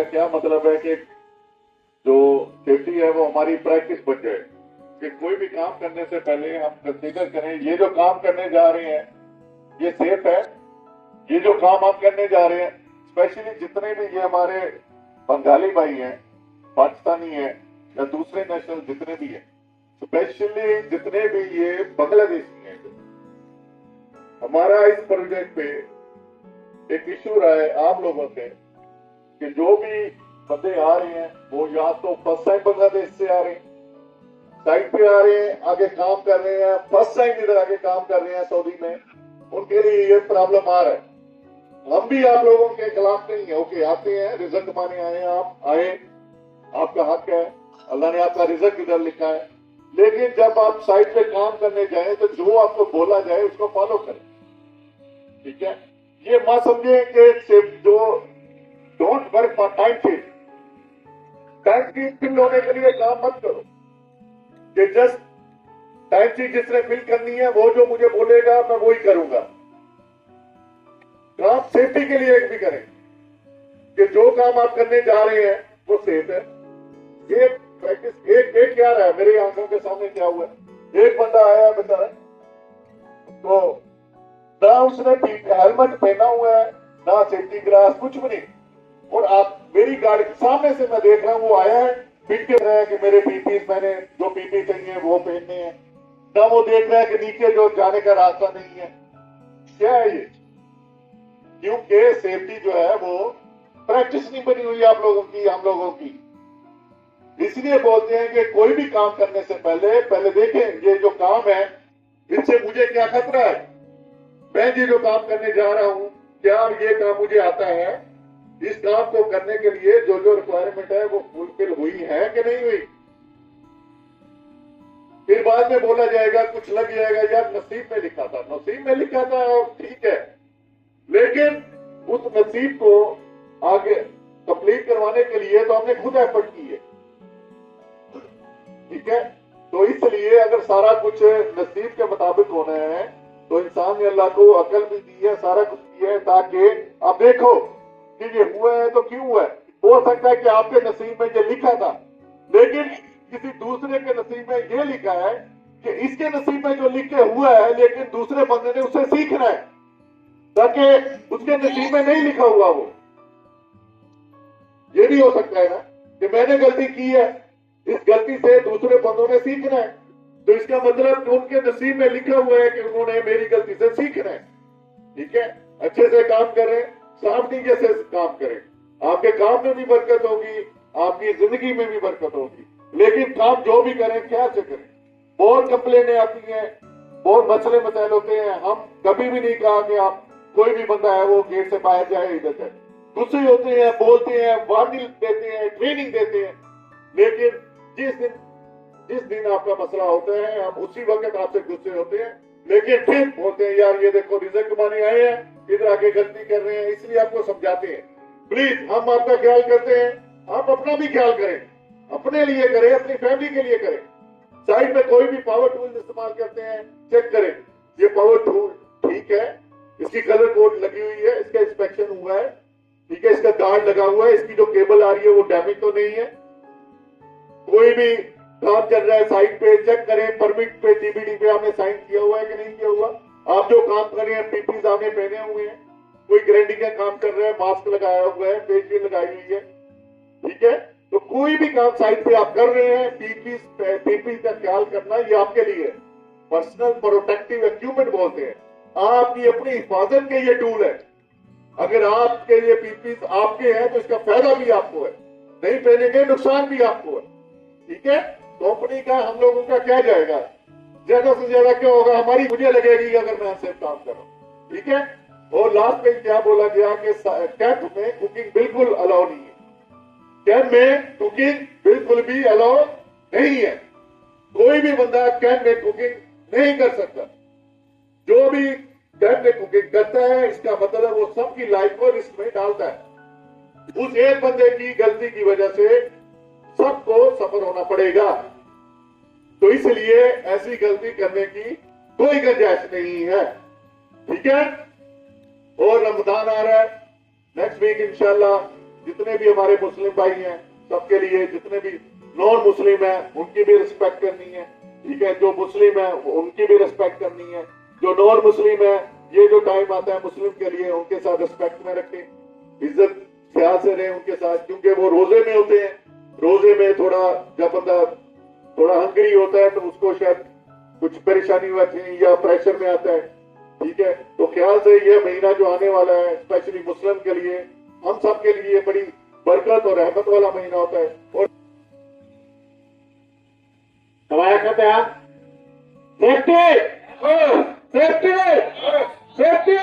क्या मतलब है कि जो सेफ्टी है वो हमारी प्रैक्टिस बन जाए कि कोई भी काम करने से पहले हम कंसीडर करें ये जो काम करने जा रहे हैं ये सेफ है। ये जो काम हम करने जा रहे हैं, स्पेशली जितने भी ये हमारे बंगाली भाई हैं, पाकिस्तानी हैं या दूसरे नेशनल जितने भी हैं, स्पेशली जितने भी ये बांग्लादेशी हैं, हमारा इस प्रोजेक्ट पे एक इशू रहा है आप लोगों से कि जो भी बंदे आ रहे हैं वो या तो फर्स्ट टाइम बांग्लादेश से आ रहे हैं, साइड पे आ रहे हैं, आगे काम कर रहे हैं, फर्स्ट टाइम इधर आगे काम कर रहे हैं सऊदी में, उनके लिए ये प्रॉब्लम आ रहा है। हम भी आप लोगों के खिलाफ नहीं है, ओके आते हैं, रिजल्ट कमाने आए हैं, आप आए, आपका हक है, अल्लाह ने आपका रिजल्ट इधर लिखा है, लेकिन जब आप साइड पे काम करने जाए तो जो आपको बोला जाए उसको फॉलो करें, ठीक है। ये मत समझे कि जो don't work for time sheet, time sheet fill होने के लिए काम मत करो कि जस्ट टाइम शीट जिसने फिल करनी है वो जो मुझे बोलेगा मैं वही करूंगा। काम सेफ्टी के लिए एक भी करें कि जो काम आप करने जा रहे हैं वो सेफ है। ये प्रैक्टिस एक क्या रहा है मेरे आंखों के सामने क्या हुआ, एक बंदा आया बेचारा, तो ना उसने हेलमेट पहना हुआ है ना सेफ्टी ग्लास, कुछ भी नहीं, और आप मेरी गाड़ी सामने से मैं देख रहा हूँ वो आया है, पीट के रहा है कि मेरे पीपीस मैंने जो पीपी चाहिए वो पहनने हैं, ना वो देख रहा है कि नीचे जो जाने का रास्ता नहीं है। क्या है ये? क्योंकि सेफ्टी जो है वो प्रैक्टिस नहीं बनी हुई आप लोगों की, हम लोगों की। इसलिए बोलते हैं कि कोई भी काम करने से पहले देखें ये जो काम है इससे मुझे क्या खतरा है, मैं ये जो काम करने जा रहा हूं क्या ये काम मुझे आता है, इस काम को करने के लिए जो जो रिक्वायरमेंट है वो फुलफिल हुई है कि नहीं हुई। फिर बाद में बोला जाएगा, कुछ लग जाएगा यार नसीब में लिखा था, नसीब में लिखा था और ठीक है, लेकिन उस नसीब को आगे कंप्लीट करवाने के लिए तो हमने खुद एफर्ट की है, ठीक है। तो इसलिए अगर सारा कुछ नसीब के मुताबिक होना है तो इंसान ने अल्लाह को अकल भी दी है, सारा कुछ दिया है, ताकि आप देखो कि ये हुआ है तो क्यों हुआ है। हो सकता है कि आपके नसीब में ये लिखा था, लेकिन किसी दूसरे के नसीब में ये लिखा है कि इसके नसीब में जो लिखे हुआ है लेकिन दूसरे बंदे ने उससे सीखना है, ताकि उसके नसीब में नहीं लिखा हुआ वो। ये भी हो सकता है ना कि मैंने गलती की है, इस गलती से दूसरे बंदों ने सीखना है, तो इसका मतलब उनके नसीब में लिखा हुआ है कि उन्होंने मेरी गलती से सीखना है, ठीक है। अच्छे से काम करें, साफ नीचे से काम करें, आपके काम में भी बरकत होगी, आपकी जिंदगी में भी बरकत होगी। लेकिन काम जो भी करें ख्याल से करें। बहुत कंप्लेनें आती हैं, बहुत मसले मसाइल होते हैं, हम कभी भी नहीं कहा कि आप कोई भी बंदा है वो गेट से बाहर जाए, इधर जाए, गुस्से होते हैं, बोलते हैं, वार्निंग देते हैं, ट्रेनिंग देते हैं, लेकिन जिस दिन आपका मसला होता है हम उसी वक्त आपसे गुस्से होते हैं, लेकिन फिर बोलते हैं यार ये देखो रिजल्ट कमाने आए हैं, इधर आके गलती कर रहे हैं, इसलिए आपको समझाते हैं। प्लीज हम आपका ख्याल करते हैं, आप अपना भी ख्याल करें, अपने लिए करें, अपनी फैमिली के लिए करें। साइड में कोई भी पावर टूल इस्तेमाल करते हैं चेक करें, ये पावर टूल ठीक है, इसकी कलर कोड लगी हुई है, इसका इंस्पेक्शन हुआ है, ठीक है, इसका गार्ड लगा हुआ है, इसकी जो केबल आ रही है वो डैमेज तो नहीं है। कोई भी काम चल रहा है साइट पे चेक करें, परमिट पे डीबीडी पे आपने साइन किया हुआ है कि नहीं किया हुआ। आप जो काम कर रहे हैं पीपीज आपने पहने हुए हैं, कोई गारंटी का काम कर रहा है, मास्क लगाया हुआ है, फेस शील्ड लगाई हुई है, ठीक है। तो कोई भी काम साइट पे आप कर रहे हैं, पीपी का ख्याल करना ये आपके लिए पर्सनल प्रोटेक्टिव इक्विपमेंट बोलते हैं, आपकी अपनी हिफाजत के ये टूल है। अगर आपके ये पीपीस आपके हैं तो इसका फायदा भी आपको है, नहीं पहनेंगे नुकसान भी आपको है, ठीक है। कंपनी का हम लोगों का क्या जाएगा, ज्यादा से ज्यादा क्या होगा, हमारी मुझे लगेगी अगर मैं अनसेफ काम कर रहा हूं, ठीक है। और लास्ट में क्या बोला गया कि कैंप में कुकिंग बिल्कुल अलाउ नहीं है, कैंप में कुकिंग बिल्कुल भी अलाउ नहीं है, कोई भी बंदा कैंप में कुकिंग नहीं कर सकता। जो भी कैंप में कुकिंग करता है इसका मतलब वो सबकी लाइफ को रिस्क में डालता है। उस एक बंदे की गलती की वजह से सबको सफर होना पड़ेगा, तो इसलिए ऐसी गलती करने की कोई गुंजाइश नहीं है, ठीक है। और रमजान आ रहा है, नेक्स्ट वीक इंशाल्लाह जितने भी हमारे मुस्लिम भाई हैं सबके लिए, जितने भी नॉन मुस्लिम है उनकी भी रिस्पेक्ट करनी है, ठीक है। जो मुस्लिम है उनकी भी रिस्पेक्ट करनी है, जो नॉन मुस्लिम है ये जो टाइम आता है मुस्लिम के लिए उनके साथ रिस्पेक्ट में रखें, इज्जत ख्याल से रहें उनके साथ, क्योंकि वो रोजे में होते हैं। रोजे में थोड़ा जब बंदा थोड़ा हंगरी होता है तो उसको शायद कुछ परेशानी होती है या प्रेशर में आता है, ठीक है। तो ख्याल से ये महीना जो आने वाला है स्पेशली मुस्लिम के लिए, हम सब के लिए बड़ी बरकत और रहमत वाला महीना होता है। और हमारे कहते हैं सेफ्टी सेफ्टी सेफ्टी।